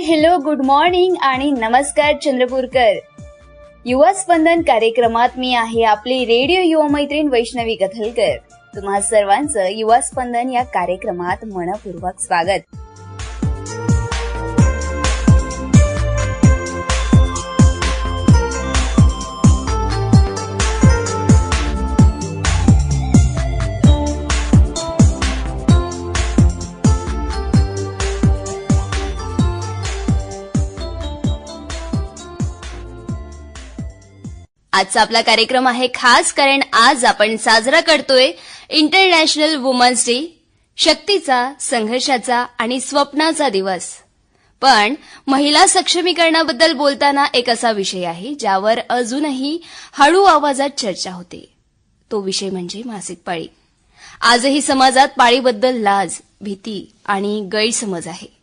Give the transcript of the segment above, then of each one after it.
Hi hello good morning आणि नमस्कार चंद्रपूरकर. युवा स्पंदन कार्यक्रमात मी आहे आपली रेडिओ युवा मैत्रीण वैष्णवी कथलकर. तुम्हा सर्वांचं युवा स्पंदन या कार्यक्रमात मनपूर्वक स्वागत. आजचा आपला कार्यक्रम आहे खास, कारण आज आपण साजरा करतोय इंटरनॅशनल वुमन्स डे, शक्तीचा, संघर्षाचा आणि स्वप्नाचा दिवस. पण महिला सक्षमीकरणाबद्दल बोलताना एक असा विषय आहे ज्यावर अजूनही हळू आवाजात चर्चा होते. तो विषय म्हणजे मासिक पाळी. आजही समाजात पाळीबद्दल लाज, भीती आणि गैरसमज आहे.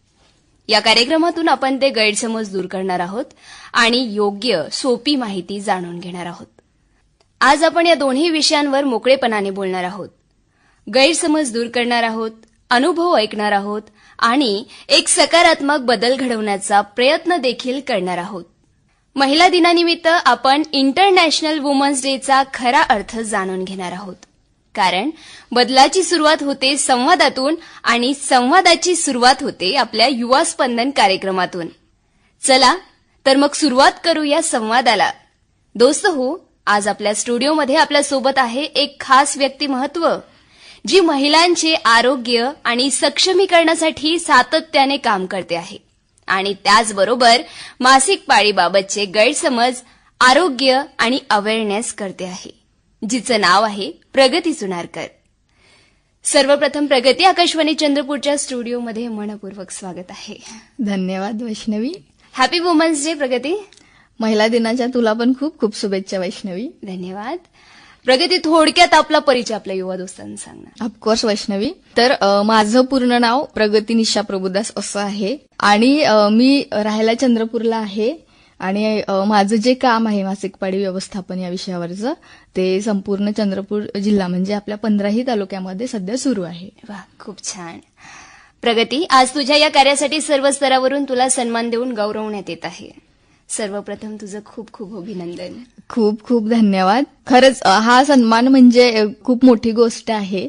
या कार्यक्रमातून आपण ते गैरसमज दूर करणार आहोत आणि योग्य सोपी माहिती जाणून घेणार आहोत. आज आपण या दोन्ही विषयांवर मोकळेपणाने बोलणार आहोत, गैरसमज दूर करणार आहोत, अनुभव ऐकणार आहोत आणि एक सकारात्मक बदल घडवण्याचा प्रयत्न देखील करणार आहोत. महिला दिनानिमित्त आपण इंटरनॅशनल वुमन्स डेचा खरा अर्थ जाणून घेणार आहोत, कारण बदलाची सुरुवात होते संवादातून आणि संवादाची सुरुवात होते आपल्या युवा स्पंदन कार्यक्रमातून. चला तर मग सुरुवात करूया संवादाला. दोस्त हो, आज आपल्या स्टुडिओमध्ये आपल्यासोबत आहे एक खास व्यक्तिमत्व जी महिलांचे आरोग्य आणि सक्षमीकरणासाठी सातत्याने काम करते आहे आणि त्याचबरोबर मासिक पाळीबाबतचे गैरसमज, आरोग्य आणि अवेअरनेस करते आहे, जिचं नाव आहे प्रगती सुनारकर. सर्वप्रथम प्रगती, आकाशवाणी चंद्रपूरच्या स्टुडिओमध्ये मनपूर्वक स्वागत आहे. धन्यवाद वैष्णवी. हॅपी वुमन्स डे प्रगती. महिला दिनाच्या तुला पण खूप खूप शुभेच्छा वैष्णवी. धन्यवाद. प्रगती, थोडक्यात आपला परिचय आपल्या युवा दोस्तांना सांगणार. ऑफकोर्स वैष्णवी. तर माझं पूर्ण नाव प्रगती निशा प्रभुदास असं आहे आणि मी राहायला चंद्रपूरला आहे आणि माझं जे काम आहे मासिक पाळी व्यवस्थापन या विषयावरचं, ते संपूर्ण चंद्रपूर जिल्हा म्हणजे आपल्या 15ही तालुक्यामध्ये सध्या सुरू आहे. वा, खूप छान. प्रगती, आज तुझ्या या कार्यासाठी सर्व स्तरावरून तुला सन्मान देऊन गौरवण्यात येत आहे. सर्वप्रथम तुझं खूप खूप अभिनंदन. खूप खूप धन्यवाद. खरंच हा सन्मान म्हणजे खूप मोठी गोष्ट आहे.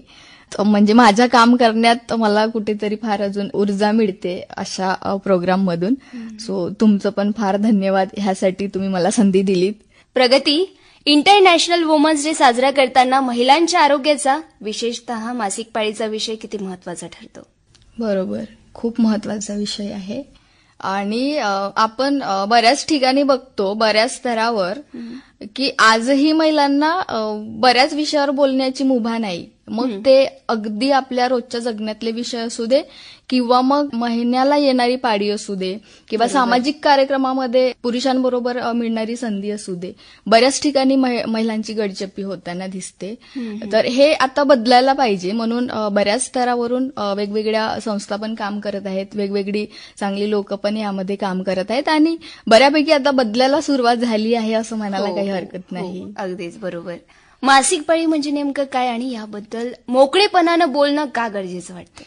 म्हणजे माझं काम करण्यात मला कुठेतरी फार अजून ऊर्जा मिळते अशा प्रोग्राममधून. सो तुमचं पण फार धन्यवाद, ह्यासाठी तुम्ही मला संधी दिलीत. प्रगती, इंटरनॅशनल वुमन्स डे साजरा करताना महिलांच्या आरोग्याचा, विशेषतः मासिक पाळीचा विषय किती महत्वाचा ठरतो? बरोबर, खूप महत्वाचा विषय आहे आणि आपण बऱ्याच ठिकाणी बघतो, बऱ्याच स्तरावर, की आजही महिलांना बऱ्याच विषयावर बोलण्याची मुभा नाही. मग ते अगदी आपल्या रोजच्या जगण्यातले विषय असू दे किंवा मग महिन्याला येणारी पाळी असू दे किंवा सामाजिक कार्यक्रमामध्ये पुरुषांबरोबर मिळणारी संधी असू दे, बऱ्याच ठिकाणी महिलांची गडचप्पी होताना दिसते. तर हे आता बदलायला पाहिजे, म्हणून बऱ्याच स्तरावरून वेगवेगळ्या संस्था पण काम करत आहेत, वेगवेगळी चांगली लोक पण यामध्ये काम करत आहेत आणि बऱ्यापैकी आता बदलायला सुरुवात झाली आहे असं म्हणायला काही हरकत नाही. अगदीच बरोबर. मासिक पाळी म्हणजे नेमकं काय आणि याबद्दल मोकळेपणानं बोलणं का गरजेचं वाटतं?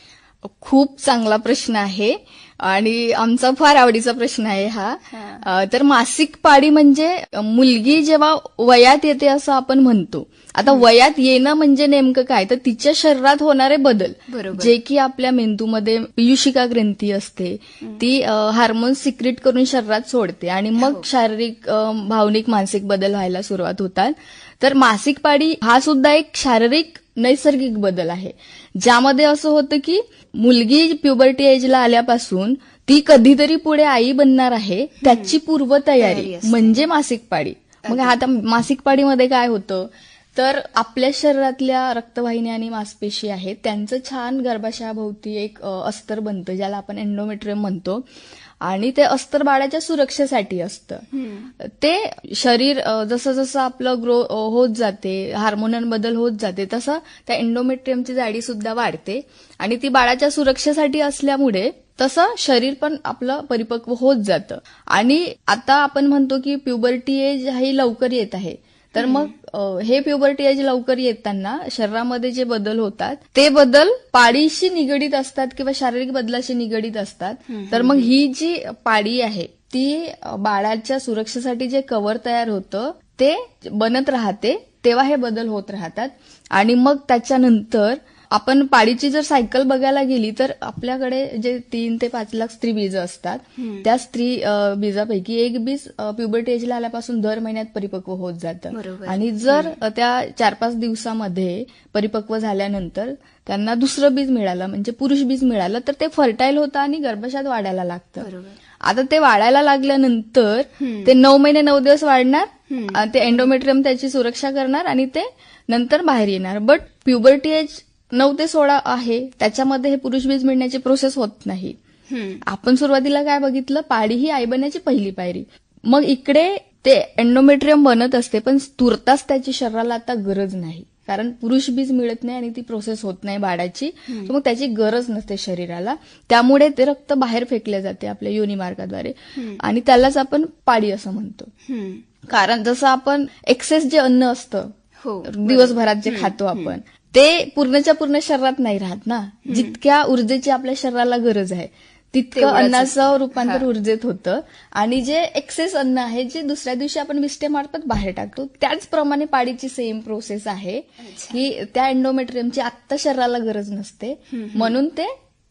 खूप चांगला प्रश्न आहे आणि आमचा फार आवडीचा प्रश्न आहे हा. तर मासिक पाळी म्हणजे मुलगी जेव्हा वयात येते असं आपण म्हणतो. आता वयात येणं म्हणजे नेमकं काय, तर तिच्या शरीरात होणारे बदल, जे की आपल्या मेंदूमध्ये पीयूषिका ग्रंथी असते, ती हार्मोन्स सिक्रेट करून शरीरात सोडते आणि मग शारीरिक, भावनिक, मानसिक बदल व्हायला सुरुवात होतात. तर मासिक पाळी हा सुद्धा एक शारीरिक नैसर्गिक बदल आहे, ज्यामध्ये असं होतं की मुलगी प्युबर्टी एजला आल्यापासून ती कधीतरी पुढे आई बनणार आहे, त्याची पूर्वतयारी म्हणजे मासिक पाळी. मग आता मासिक पाळीमध्ये काय होतं, तर आपल्या शरीरातल्या रक्तवाहिन्या आणि मांसपेशी आहेत, त्यांचं छान गर्भाशयाभोवती एक अस्तर बनतं, ज्याला आपण एंडोमेट्रियम म्हणतो, आणि ते अस्तर बाळाच्या सुरक्षेसाठी असतं. ते शरीर जसं जसं आपलं ग्रो होत जाते, हार्मोनल बदल होत जाते, तसं त्या एंडोमेट्रियमची जाडी सुद्धा वाढते आणि ती बाळाच्या सुरक्षेसाठी असल्यामुळे तसं शरीर पण आपलं परिपक्व होत जातं. आणि आता आपण म्हणतो की प्युबर्टी एज ही लवकर येत आहे, तर मग हे प्युबर्टी एज लवकर येताना शरीरामध्ये जे बदल होतात ते बदल पाळीशी निगडीत असतात किंवा शारीरिक बदलाशी निगडीत असतात. तर मग ही जी पाळी आहे ती बाळाच्या सुरक्षेसाठी जे कव्हर तयार होतं ते बनत राहते, तेव्हा हे बदल होत राहतात. आणि मग त्याच्यानंतर आपण पाळीची जर सायकल बघायला गेली तर आपल्याकडे जे 3 ते 5 लाख स्त्री बीज असतात, त्या स्त्री बीजापैकी एक बीज प्युबर्टी एजला आल्यापासून दर महिन्यात परिपक्व होत जातं. बरोबर. आणि जर त्या 4-5 दिवसामध्ये परिपक्व झाल्यानंतर त्यांना दुसरं बीज मिळालं म्हणजे पुरुष बीज मिळालं तर ते फर्टाईल होतं आणि गर्भाशयात वाढायला लागतं. बरोबर. आता ते वाढायला लागल्यानंतर ते 9 महिने 9 दिवस वाढणार, ते एंडोमेट्रियम त्याची सुरक्षा करणार आणि ते नंतर बाहेर येणार. बट प्युबर्टी एज 9 ते 16 आहे, त्याच्यामध्ये हे पुरुष बीज मिळण्याची प्रोसेस होत नाही. आपण सुरुवातीला काय बघितलं, पाळी ही आई बनण्याची पहिली पायरी. मग इकडे ते एंडोमेट्रियम बनत असते पण तुर्तास त्याची शरीराला आता गरज नाही, कारण पुरुष बीज मिळत नाही आणि ती प्रोसेस होत नाही बाळाची, मग त्याची गरज नसते शरीराला. त्यामुळे ते रक्त बाहेर फेकले जाते आपल्या योनी मार्गाद्वारे आणि त्यालाच आपण पाळी असं म्हणतो. कारण जसं आपण एक्सेस जे अन्न असतं दिवसभरात जे खातो आपण ते पूर्णच्या पूर्ण शरीरात नाही राहत ना. जितक्या ऊर्जेची आपल्या शरीराला गरज आहे तितकं अन्नाचं रूपांतर ऊर्जेत होतं आणि जे एक्सेस अन्न आहे जे दुसऱ्या दिवशी आपण विष्ठेमार्फत बाहेर टाकतो, त्याचप्रमाणे पाळीची सेम प्रोसेस आहे की त्या एंडोमेट्रियमची आत्ता शरीराला गरज नसते, म्हणून ते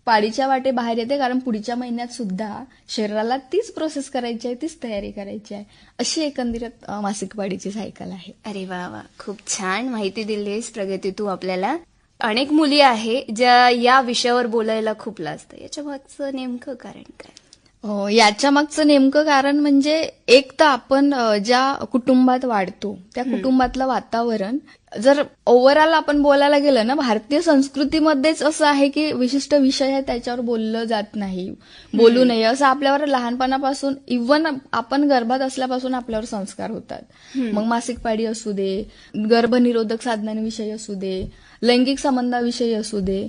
पाळीच्या वाटे बाहेर येते. कारण पुढच्या महिन्यात सुद्धा शरीराला तीच प्रोसेस करायची आहे, तीच तयारी करायची आहे. अशी एकंदरीत मासिक पाळीची सायकल आहे. अरे वा वा, खूप छान माहिती दिलीस प्रगती तू आपल्याला. अनेक मुली आहे ज्या या विषयावर बोलायला खूप लाजतात, याच्या मागचं नेमकं कारण काय? याच्या मागचं नेमकं कारण म्हणजे एक तर आपण ज्या कुटुंबात वाढतो त्या कुटुंबातलं वातावरण, जर ओव्हरऑल आपण बोलायला गेलं ना, भारतीय संस्कृतीमध्येच असं आहे की विशिष्ट विषय आहे त्याच्यावर बोललं जात नाही, बोलू नये असं आपल्यावर लहानपणापासून, इव्हन आपण गर्भात असल्यापासून आपल्यावर संस्कार होतात. मग मासिक पाळी असू दे, गर्भनिरोधक साधनांविषयी असू दे, लैंगिक संबंधाविषयी असू दे,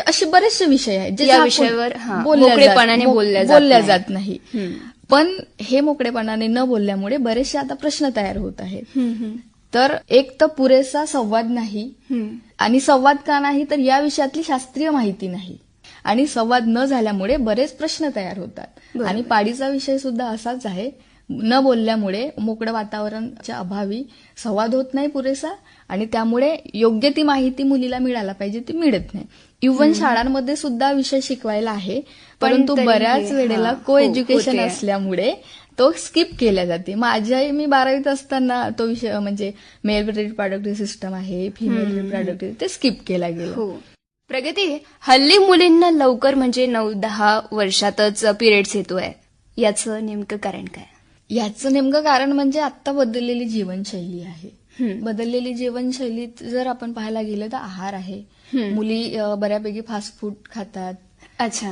असे बरेचसे विषय आहेत जे या विषयावर मोकळेपणाने बोलल्या जात नाही. पण हे मोकळेपणाने न बोलल्यामुळे बरेचसे आता प्रश्न तयार होत आहेत. तर एक तर पुरेसा संवाद नाही, आणि संवाद का नाही तर या विषयातली शास्त्रीय माहिती नाही, आणि संवाद न झाल्यामुळे बरेच प्रश्न तयार होतात. आणि पाळीचा विषय सुद्धा असाच आहे, न बोलल्यामुळे मोकळं वातावरणाच्या अभावी संवाद होत नाही पुरेसा, आणि त्यामुळे योग्य ती माहिती मुलीला मिळायला पाहिजे ती मिळत नाही. इव्हन शाळांमध्ये सुद्धा विषय शिकवायला आहे, परंतु बऱ्याच वेळेला को एज्युकेशन असल्यामुळे तो स्किप केला जाते. मी 12वीत असताना तो विषय म्हणजे मेल रिप्रोडक्टिव्ह सिस्टम आहे, फिमेल रिप्रोडक्टिव्ह, ते स्किप केला गेला. प्रगती, हल्ली मुलींना लवकर म्हणजे 9-10 वर्षातच पिरियड्स येतोय, याचं नेमकं कारण काय? याचं नेमकं कारण म्हणजे आता बदललेली जीवनशैली आहे. बदललेली जीवनशैलीत जर आपण पाहायला गेलं तर आहार आहे. मुली बऱ्यापैकी फास्ट फूड खातात. अच्छा.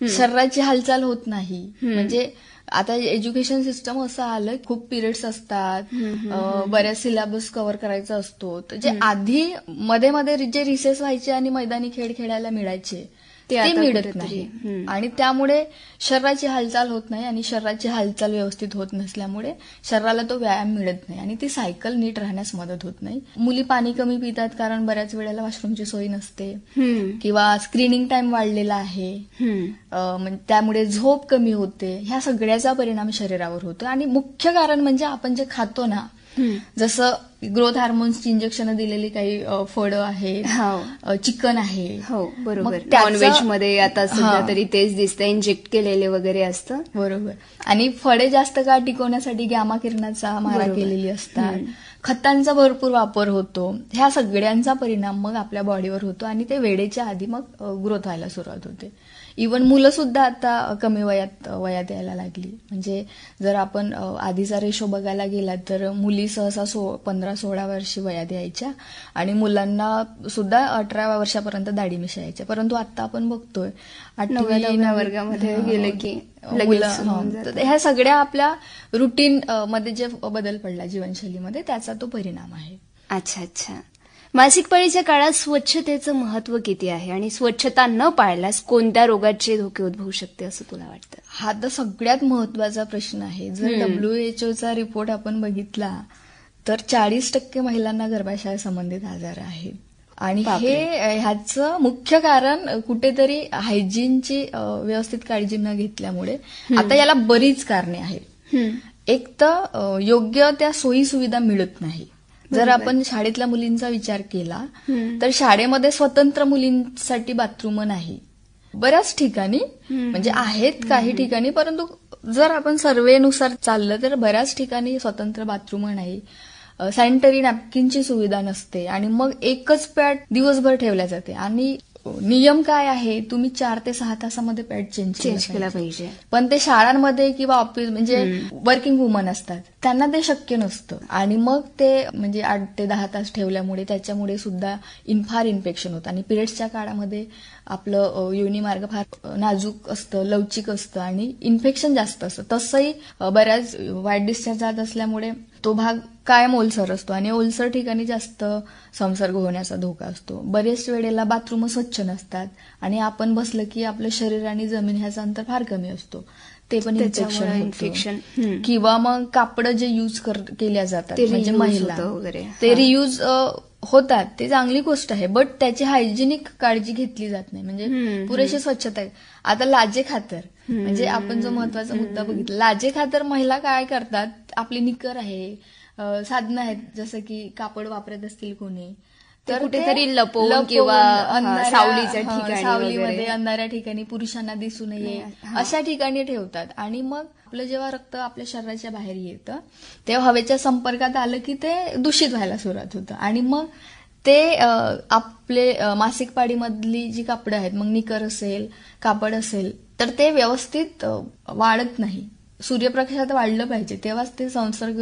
शरीराची हालचाल होत नाही. म्हणजे आता एज्युकेशन सिस्टम असं आलं, खूप पिरियड्स असतात, बऱ्याच सिलेबस कव्हर करायचा असतो. तर जे आधी मध्ये मध्ये जे रिसेस व्हायचे आणि मैदानी खेळ खेळायला मिळायचे ते मिळत नाही, आणि त्यामुळे शरीराची हालचाल होत नाही, आणि शरीराची हालचाल व्यवस्थित होत नसल्यामुळे शरीराला तो व्यायाम मिळत नाही, आणि ती सायकल नीट राहण्यास मदत होत नाही. मुली पाणी कमी पितात कारण बऱ्याच वेळेला वॉशरूमची सोय नसते, किंवा स्क्रीनिंग टाइम वाढलेला आहे, त्यामुळे झोप कमी होते. ह्या सगळ्याचा परिणाम शरीरावर होतो. आणि मुख्य कारण म्हणजे आपण जे खातो ना, जसं ग्रोथ हार्मोन्सची इंजेक्शन दिलेली काही फळं आहेत, चिकन आहे. हो बरोबर. नॉनव्हेज मध्ये आता सध्या तरी तेच दिसतं, इंजेक्ट केलेले वगैरे असतं. बरोबर. आणि फळे जास्त काळ टिकवण्यासाठी गॅमा किरणाचा मारा केलेली असतात, खतांचा भरपूर वापर होतो. ह्या सगळ्यांचा परिणाम मग आपल्या बॉडीवर होतो, आणि ते वेळेच्या आधी मग ग्रोथ व्हायला सुरुवात होते. इव्हन मुलं सुद्धा आता कमी वयात यायला लागली. म्हणजे जर आपण आधीचा रेशो बघायला गेला तर मुली सहसा 15-16 वर्षी वयात यायच्या, आणि मुलांना सुद्धा 18 वर्षापर्यंत दाढी मिशा यायच्या. परंतु आता आपण बघतोय 8व्या वर्गामध्ये गेलं की मुलं. ह्या सगळ्या आपल्या रुटीन मध्ये जे बदल पडला जीवनशैलीमध्ये त्याचा तो परिणाम आहे. अच्छा अच्छा. मासिक पाळीच्या काळात स्वच्छतेचं महत्व किती आहे, आणि स्वच्छता न पाळल्यास कोणत्या रोगाचे धोके उद्भवू शकते असं तुला वाटतं? हा तर सगळ्यात महत्वाचा प्रश्न आहे. जर WHO चा रिपोर्ट आपण बघितला तर 40% महिलांना गर्भाशय संबंधित आजार आहेत. आणि ह्याचं मुख्य कारण कुठेतरी हायजीनची व्यवस्थित काळजी न घेतल्यामुळे. आता याला बरीच कारणे आहेत. एक तर योग्य त्या सोयी सुविधा मिळत नाही. जर आपण शाळेतल्या मुलींचा विचार केला तर शाळेमध्ये स्वतंत्र मुलींसाठी बाथरूम नाही. बऱ्याच ठिकाणी म्हणजे आहेत काही ठिकाणी, परंतु जर आपण सर्वेनुसार चाललं तर बऱ्याच ठिकाणी स्वतंत्र बाथरूम नाही. सॅनिटरी नॅपकिनची सुविधा नसते आणि मग एकच पॅड दिवसभर ठेवल्या जाते. आणि नियम काय आहे, तुम्ही 4 ते 6 तासामध्ये पॅड चेंज केला पाहिजे. पण ते शाळांमध्ये किंवा ऑफिस म्हणजे वर्किंग वुमन असतात त्यांना ते शक्य नसतं. आणि मग ते म्हणजे 8 ते 10 तास ठेवल्यामुळे त्याच्यामुळे सुद्धा फार इन्फेक्शन होतं. आणि पिरियड्सच्या काळामध्ये आपलं योनी मार्ग फार नाजूक असतं, लवचिक असतं आणि इन्फेक्शन जास्त असतं. तसंही बऱ्याच वाईट डिस्चार्ज जात असल्यामुळे तो भाग कायम ओलसर असतो आणि ओलसर ठिकाणी जास्त संसर्ग होण्याचा धोका असतो. बरेच वेळेला बाथरूम स्वच्छ नसतात आणि आपण बसलं की आपलं शरीर आणि जमीन ह्याचं अंतर फार कमी असतो, ते पण इन्फेक्शन. किंवा मग कापड जे यूज केल्या जातात म्हणजे महिला ते रियूज होतात, ते चांगली गोष्ट आहे. बट त्याची हायजिनिक काळजी घेतली जात नाही, म्हणजे पुरेशी स्वच्छता आहे. आता लाजे खातर म्हणजे आपण जो महत्वाचा मुद्दा बघितला, लाजे खातर महिला काय करतात, आपली निकर आहे, साधनं आहेत, जसं की कापड वापरत असतील कोणी तर कुठेतरी लपवून किंवा सावलीच्या ठिकाणी, सावलीमध्ये अंधाऱ्या ठिकाणी, पुरुषांना दिसू नये अशा ठिकाणी ठेवतात. आणि मग आपलं जेव्हा रक्त आपल्या शरीराच्या बाहेर येतं तेव्हा हवेच्या संपर्कात आलं की ते दूषित व्हायला सुरुवात होतं. आणि मग ते आपले मासिक पाळीमधली जी कापडं आहेत, मग निकर असेल, कापड असेल, तर ते व्यवस्थित वाळत नाही. सूर्यप्रकाशात वाढलं पाहिजे तेव्हाच ते संसर्ग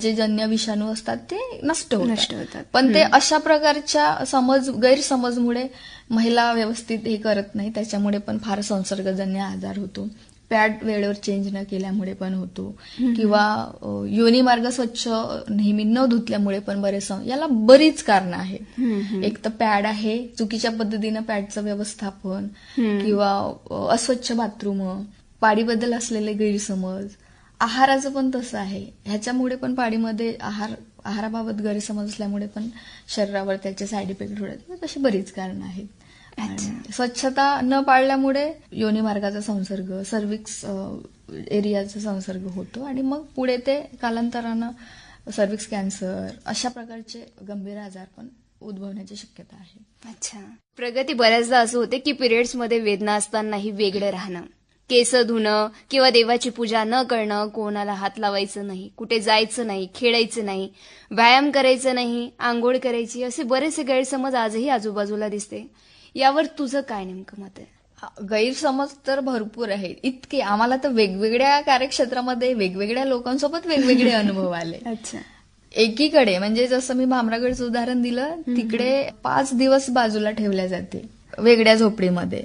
जे जन्य विषाणू असतात ते नष्ट होतात. पण ते अशा प्रकारच्या गैरसमजमुळे महिला व्यवस्थित हे करत नाही, त्याच्यामुळे पण फार संसर्गजन्य आजार होतो. पॅड वेळेवर चेंज न केल्यामुळे पण होतो किंवा योनी मार्ग स्वच्छ नेहमी न धुतल्यामुळे पण याला बरीच कारणं आहेत. एक तर पॅड आहे, चुकीच्या पद्धतीनं पॅडचं व्यवस्थापन किंवा अस्वच्छ बाथरूम, पाळीबद्दल असलेले गैरसमज, आहाराचं पण तसं आहे. ह्याच्यामुळे पण पाळीमध्ये आहाराबाबत गैरसमज असल्यामुळे पण शरीरावर त्याचे साईड इफेक्ट होतात. अशी बरीच कारणं आहेत. स्वच्छता न पाळल्यामुळे योनी मार्गाचा संसर्ग, सर्व्हिक्स एरियाचा संसर्ग होतो आणि मग पुढे ते कालांतरानं सर्व्हिक्स कॅन्सर अशा प्रकारचे गंभीर आजार पण उद्भवण्याची शक्यता आहे. अच्छा, प्रगती, बऱ्याचदा असं होते की पिरियड्समध्ये वेदना असतानाही वेगळं राहणं, केस धुणं किंवा देवाची पूजा न करणं, कोणाला हात लावायचं नाही, कुठे जायचं नाही, खेळायचं नाही, व्यायाम करायचं नाही, आंघोळ करायची, असे बरेचसे गैरसमज आजही आजूबाजूला दिसते. यावर तुझं काय नेमकं मत आहे? गैरसमज तर भरपूर आहेत. इतके आम्हाला तर वेगवेगळ्या कार्यक्षेत्रामध्ये वेगवेगळ्या लोकांसोबत वेगवेगळे अनुभव आले. अच्छा, एकीकडे म्हणजे जसं मी भामरागडचं उदाहरण दिलं, तिकडे 5 दिवस बाजूला ठेवल्या जाते वेगळ्या झोपडीमध्ये.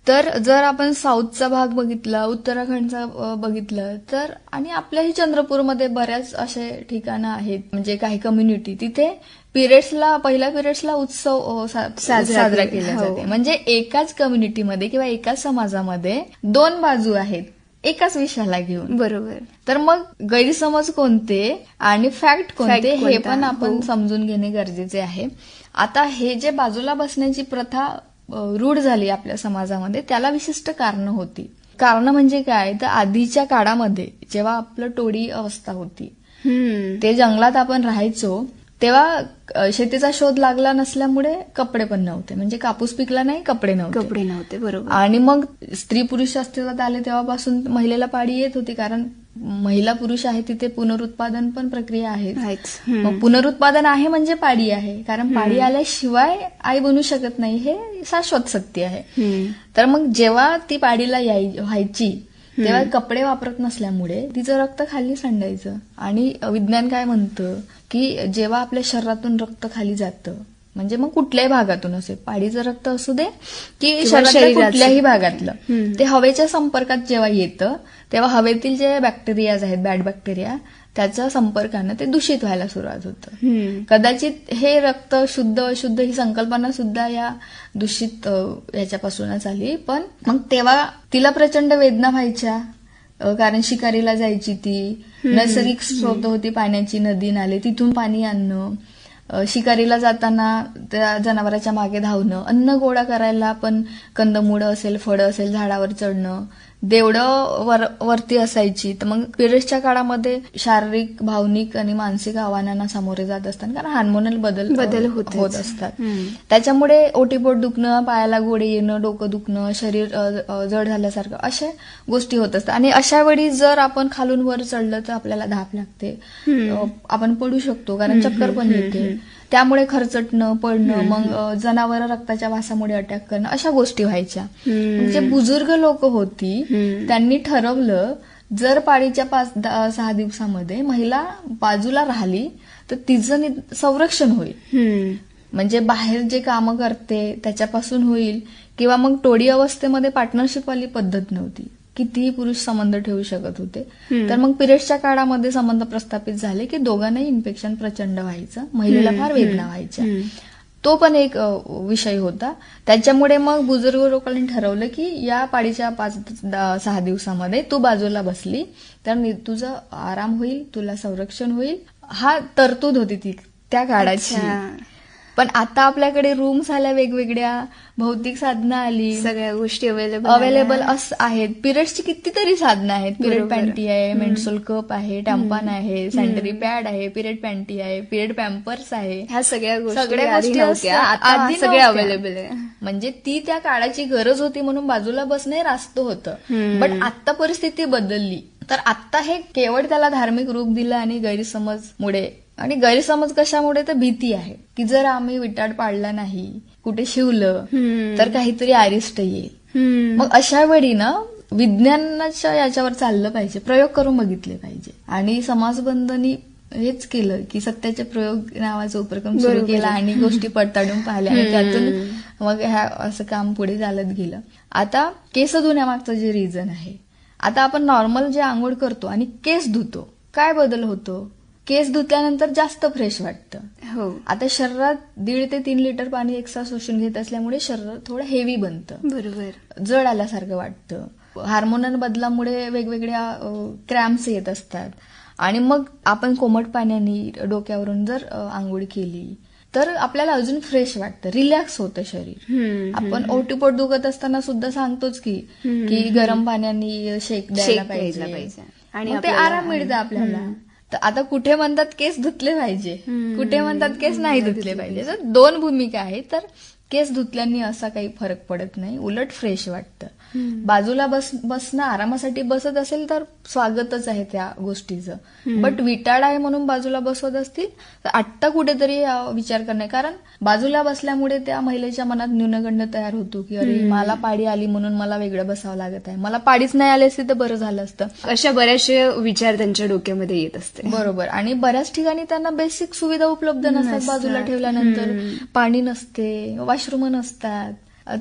तर जर आपण साऊथचा भाग बघितला, उत्तराखंडचा बघितलं तर, आणि आपल्याही चंद्रपूरमध्ये बऱ्याच असे ठिकाणं आहेत म्हणजे काही कम्युनिटी, तिथे पहिल्या पिरियड्सला उत्सव साजरा केला जाते. म्हणजे एकाच कम्युनिटीमध्ये किंवा एकाच समाजामध्ये 2 बाजू आहेत एकाच विषयाला घेऊन. बरोबर. तर मग गैरसमज कोणते आणि फॅक्ट कोणते हे पण आपण समजून घेणे गरजेचे आहे. आता हे जे बाजूला बसण्याची प्रथा रूढ झाली आपल्या समाजामध्ये, त्याला विशिष्ट कारणं होती. कारणं म्हणजे काय, तर आधीच्या काळामध्ये जेव्हा आपलं टोळी अवस्था होती, ते जंगलात आपण राहायचो, तेव्हा शेतीचा शोध लागला नसल्यामुळे कपडे पण नव्हते, म्हणजे कापूस पिकला नाही, कपडे नव्हते. बरोबर. आणि मग स्त्री पुरुष अस्तित्वात आले तेव्हापासून महिलेला पाळी येत होती, कारण महिला पुरुष आहे तिथे पुनरुत्पादन पण प्रक्रिया आहे. मग पुनरुत्पादन आहे म्हणजे पाळी आहे, कारण पाळी आल्याशिवाय आई बनू शकत नाही, हे शाश्वत सत्य आहे. तर मग जेव्हा ती पाळीला व्हायची तेव्हा कपडे वापरत नसल्यामुळे तिचं रक्त खाली सांडायचं. आणि विज्ञान काय म्हणतं की जेव्हा आपल्या शरीरातून रक्त खाली जातं, म्हणजे मग कुठल्याही भागातून असेल, पाळीचं रक्त असू दे की शरीराच्या कुठल्याही भागातलं, ते हवेच्या संपर्कात जेव्हा येतं तेव्हा हवेतील जे बॅक्टेरियाज आहेत, बॅड बॅक्टेरिया, त्याच्या संपर्कानं ते दूषित व्हायला सुरुवात होतं. कदाचित हे रक्त शुद्ध अशुद्ध ही संकल्पना सुद्धा या दूषित ह्याच्यापासूनच आली. पण मग तेव्हा तिला प्रचंड वेदना व्हायच्या, कारण शिकारीला जायची ती, नैसर्गिक स्रोत होती पाण्याची, नदी नाले, तिथून पाणी आणणं, शिकारीला जाताना त्या जनावराच्या मागे धावणं, अन्न गोळा करायला पण कंदमुळं असेल, फळं असेल, झाडावर चढणं, देवडं वरती असायची. तर मग पिरियड्सच्या काळामध्ये शारीरिक, भावनिक आणि मानसिक आव्हानांना सामोरे जात असतात, कारण हार्मोनल बदल होत असतात. त्याच्यामुळे ओटीपोट दुखणं, पायाला गोळे येणं, डोकं दुखणं, शरीर जड झाल्यासारखं अशा गोष्टी होत असतात. आणि अशा वेळी जर आपण खालून वर चढलं तर आपल्याला धाप लागते, आपण पडू शकतो, कारण चक्कर पण येते. त्यामुळे खरचटणं, पडणं, मग जनावर रक्ताच्या वासामुळे अटॅक करणं, अशा गोष्टी व्हायच्या. जे बुजुर्ग लोक होती त्यांनी ठरवलं, जर पाळीच्या 5-6 दिवसामध्ये महिला बाजूला राहिली तर तिचं संरक्षण होईल. म्हणजे बाहेर जे कामं करते त्याच्यापासून होईल, किंवा मग टोळी अवस्थेमध्ये पार्टनरशिपवाली पद्धत नव्हती, कितीही पुरुष संबंध ठेवू शकत होते. तर मग पिरियड्सच्या काळामध्ये संबंध प्रस्थापित झाले की दोघांनाही इन्फेक्शन प्रचंड व्हायचं, महिलेला फार वेदना व्हायच्या. तो पण एक विषय होता. त्याच्यामुळे मग बुजुर्ग लोकांनी ठरवलं की या पाळीच्या 5-6 दिवसामध्ये तू बाजूला बसली तर तुझं आराम होईल, तुला संरक्षण होईल. हा तरतूद होती ती त्या काळाची. पण आता आपल्याकडे रूम्स आल्या, वेगवेगळ्या भौतिक साधनं आली, सगळ्या गोष्टी अवेलेबल आहेत. पिरियड्सची कितीतरी साधनं आहेत. पिरियड पॅन्टी आहे, मेन्स्ट्रुअल कप आहे, टॅम्पॉन आहे, सॅनिटरी पॅड आहे, पिरियड पॅन्टी आहे, पिरियड पॅम्पर्स आहे. ह्या सगळ्या गोष्टी आधी सगळ्या अवेलेबल आहे. म्हणजे ती त्या काळाची गरज होती म्हणून बाजूला बसणे रास्त होतं. बट आता परिस्थिती बदलली, तर आता हे केवळ त्याला धार्मिक रूप दिलं आणि गैरसमजमुळे. आणि गैरसमज कशामुळे? तर भीती आहे की जर आम्ही विटाळ पाडला नाही, कुठे शिवलं तर काहीतरी अरिष्ट येईल. मग अशा वेळी ना विज्ञानाच्या याच्यावर चाललं पाहिजे, प्रयोग करून बघितले पाहिजे. आणि समाजबंधनी हेच केलं की सत्याचे प्रयोग नावाचा उपक्रम सुरू केला आणि गोष्टी पडताळून पाहिल्या आणि त्यातून मग असं काम पुढे चालत गेलं. आता केस धुण्यामागचं जे रिझन आहे, आता आपण नॉर्मल जे आंघोळ करतो आणि केस धुतो, काय बदल होतो? केस धुतल्यानंतर जास्त फ्रेश वाटतं. आता शरीरात 1.5 ते 3 लिटर पाणी एक्स्ट्रा शोषून घेत असल्यामुळे शरीर थोडं हेवी बनतं, बरोबर, जड आल्यासारखं वाटतं. हार्मोनल बदलामुळे वेगवेगळ्या क्रॅम्प्स येत असतात. आणि मग आपण कोमट पाण्याने डोक्यावरून जर आंघोळ केली तर आपल्याला अजून फ्रेश वाटतं, रिलॅक्स होतं शरीर. आपण ओटीपोट दुखत असताना सुद्धा सांगतोच की गरम पाण्याने शेक द्यायला पाहिजे आणि ते आराम मिळतं आपल्याला. तर आता कुठे म्हणतात केस धुतले पाहिजे, कुठे म्हणतात केस नाही धुतले पाहिजे. तर 2 भूमिका आहेत. तर केस धुतल्याने असा काही फरक पडत नाही, उलट फ्रेश वाटतं. बाजूला बसणं आरामासाठी बसत असेल तर स्वागतच आहे त्या गोष्टीचं. बट विटाळ आहे म्हणून बाजूला बसवत असतील तर आत्ता कुठेतरी विचार करणे, कारण बाजूला बसल्यामुळे त्या महिलेच्या मनात न्यूनगंड तयार होतो की अरे मला पाळी आली म्हणून मला वेगळं बसावं लागत आहे, मला पाळीच नाही आली असती तर बरं झालं असतं. अशा बऱ्याचशा विचार त्यांच्या डोक्यामध्ये येत असते. बरोबर. आणि बऱ्याच ठिकाणी त्यांना बेसिक सुविधा उपलब्ध नसतात. बाजूला ठेवल्यानंतर पाणी नसते, वॉशरूम नसतात,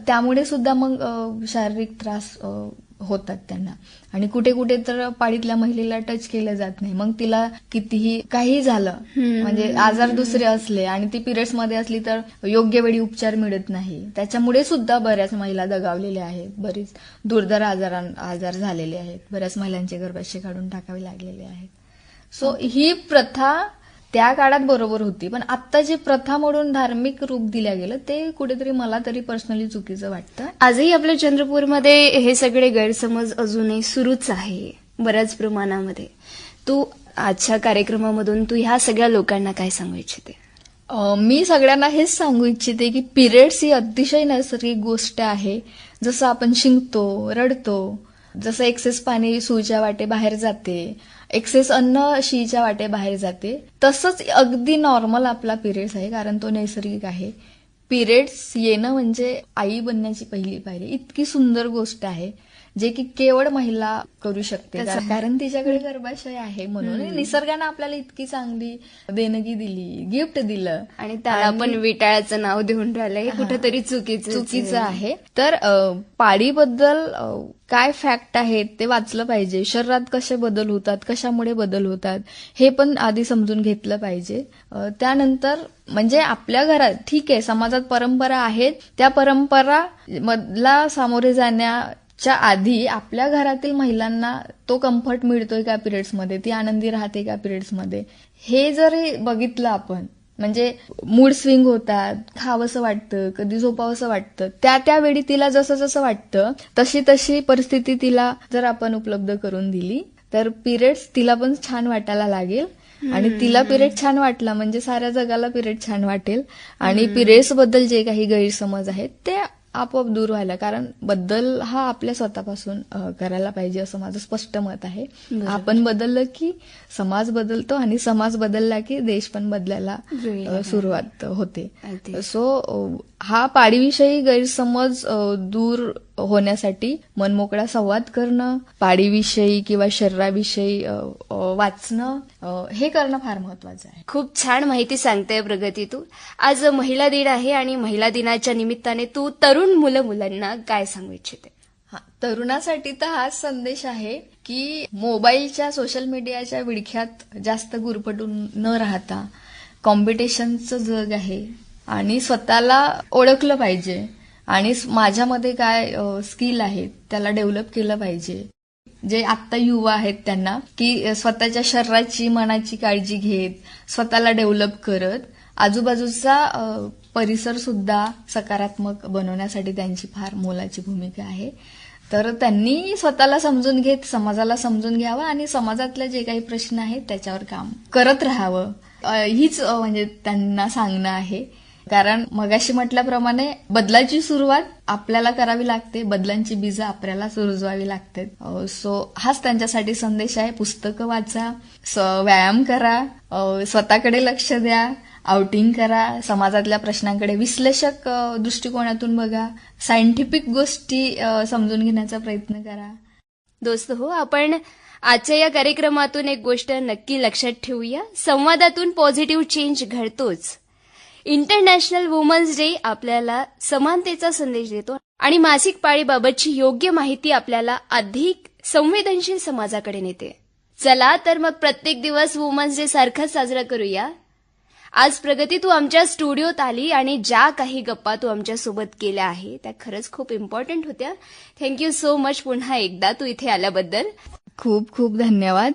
त्यामुळे सुद्धा मग शारीरिक त्रास होतात त्यांना. आणि कुठे कुठे तर पाळीतल्या महिलेला टच केलं जात नाही, मग तिला कितीही काही झालं, म्हणजे आजार दुसरे असले आणि ती पिरियड्स मध्ये असली तर योग्य वेळी उपचार मिळत नाही. त्याच्यामुळे सुद्धा बऱ्याच महिला दगावलेल्या आहेत, बरीच दुर्धर आजार झालेले आहेत, बऱ्याच महिलांचे गर्भाशय काढून टाकावे लागलेले आहेत. सो ही प्रथा त्या काळात बरोबर होती, पण आता जी प्रथा म्हणून धार्मिक रूप दिल्या गेलं ते कुठेतरी मला तरी पर्सनली चुकीचं वाटतं. आजही आपल्या चंद्रपूरमध्ये हे सगळे गैरसमज अजूनही सुरूच आहे बऱ्याच प्रमाणामध्ये. तू आजच्या कार्यक्रमामधून तू ह्या सगळ्या लोकांना काय सांगू इच्छिते? मी सगळ्यांना हेच सांगू इच्छिते की पिरियड्स ही अतिशय नैसर्गिक गोष्ट आहे. जसं आपण शिंकतो, रडतो, जसं एक्सेस पाणी सुईच्या वाटे बाहेर जाते, एक्सेस अन्न शीच्या वाटे बाहेर जाते, तसंच अगदी नॉर्मल आपला पिरियड्स आहे, कारण तो नैसर्गिक आहे. पिरियड्स येणं म्हणजे आई बनण्याची पहिली पायरी. इतकी सुंदर गोष्ट आहे जे की केवळ महिला करू शकते, कारण तिच्याकडे गर्भाशय आहे. म्हणून निसर्गाने आपल्याला इतकी चांगली देणगी दिली, गिफ्ट दिलं, आणि त्याला आपण विटाळाचं नाव देऊन राहिलं, हे कुठेतरी चुकीचं आहे. तर पाळीबद्दल काय फॅक्ट आहेत ते वाचलं पाहिजे. शरीरात कसे बदल होतात, कशामुळे बदल होतात हे पण आधी समजून घेतलं पाहिजे. त्यानंतर म्हणजे आपल्या घरात ठीक आहे, समाजात परंपरा आहेत, त्या परंपरा मधला सामोरे जाण्या च्या आधी आपल्या घरातील महिलांना तो कम्फर्ट मिळतोय का पिरियड्समध्ये, ती आनंदी राहते का पिरियड्समध्ये, हे जरी बघितलं आपण, म्हणजे मूड स्विंग होतात, खावंसं वाटतं, कधी झोपावंसं वाटतं, त्या वेळी तिला जसं जसं वाटतं तशी परिस्थिती तिला जर आपण उपलब्ध करून दिली तर पिरियड्स तिला पण छान वाटायला लागेल. आणि तिला पिरियड छान वाटला म्हणजे साऱ्या जगाला पिरियड छान वाटेल. आणि पिरियड्स बद्दल जे काही गैरसमज आहेत ते आपोआप दूर व्हायला, कारण बदल हा आपल्या स्वतःपासून करायला पाहिजे असं माझं स्पष्ट मत आहे. आपण बदललं की समाज बदलतो आणि समाज बदलला की देश पण बदलायला सुरुवात होते. सो हा पाडीविषयी गैरसमज दूर होण्यासाठी मनमोकळा संवाद करणं, पाडीविषयी किंवा शरीराविषयी वाचणं हे करणं फार महत्वाचं आहे. खूप छान माहिती सांगते प्रगती तू. आज महिला दिन आहे आणि महिला दिनाच्या निमित्ताने तू तरुण मुलांना काय सांगू इच्छिते? तरुणासाठी तर हाच संदेश आहे की मोबाईलच्या सोशल मीडियाच्या विळख्यात जास्त गुरफटून न राहता कॉम्पिटिशनचं जग आहे आणि स्वतःला ओळखलं पाहिजे आणि माझ्यामध्ये काय स्किल आहेत त्याला डेव्हलप केलं पाहिजे. जे आत्ता युवा आहेत त्यांना की स्वतःच्या शरीराची मनाची काळजी घेत, स्वतःला डेव्हलप करत, आजूबाजूचा परिसर सुद्धा सकारात्मक बनवण्यासाठी त्यांची फार मोलाची भूमिका आहे. तर त्यांनी स्वतःला समजून घेत समाजाला समजून घ्यावं आणि समाजातले जे काही प्रश्न आहेत त्याच्यावर काम करत राहावं, हीच म्हणजे त्यांना सांगणं आहे. कारण मगाशी म्हटल्याप्रमाणे बदलाची सुरुवात आपल्याला करावी लागते, बदलांची बीजं आपल्याला रुजवावी लागतात. सो हाच त्यांच्यासाठी संदेश आहे. पुस्तकं वाचा, व्यायाम करा, स्वतःकडे लक्ष द्या, आउटिंग करा, समाजातल्या प्रश्नांकडे विश्लेषक दृष्टिकोनातून बघा, सायंटिफिक गोष्टी समजून घेण्याचा प्रयत्न करा. दोस्त हो, आपण आजच्या या कार्यक्रमातून एक गोष्ट नक्की लक्षात ठेवूया, संवादातून पॉझिटिव्ह चेंज घडतोच. इंटरनॅशनल वुमन्स डे आपल्याला समानतेचा संदेश देतो आणि मासिक पाळीबाबतची योग्य माहिती आपल्याला अधिक संवेदनशील समाजाकडे नेते. चला तर मग प्रत्येक दिवस वुमन्स डे सारखाच साजरा करूया. आज प्रगती तू आमच्या स्टुडिओत आली आणि ज्या काही गप्पा तू आमच्यासोबत केल्या आहे त्या खरंच खूप इम्पॉर्टंट होत्या. थँक्यू सो मच पुन्हा एकदा तू इथे आल्याबद्दल. खूप खूप धन्यवाद.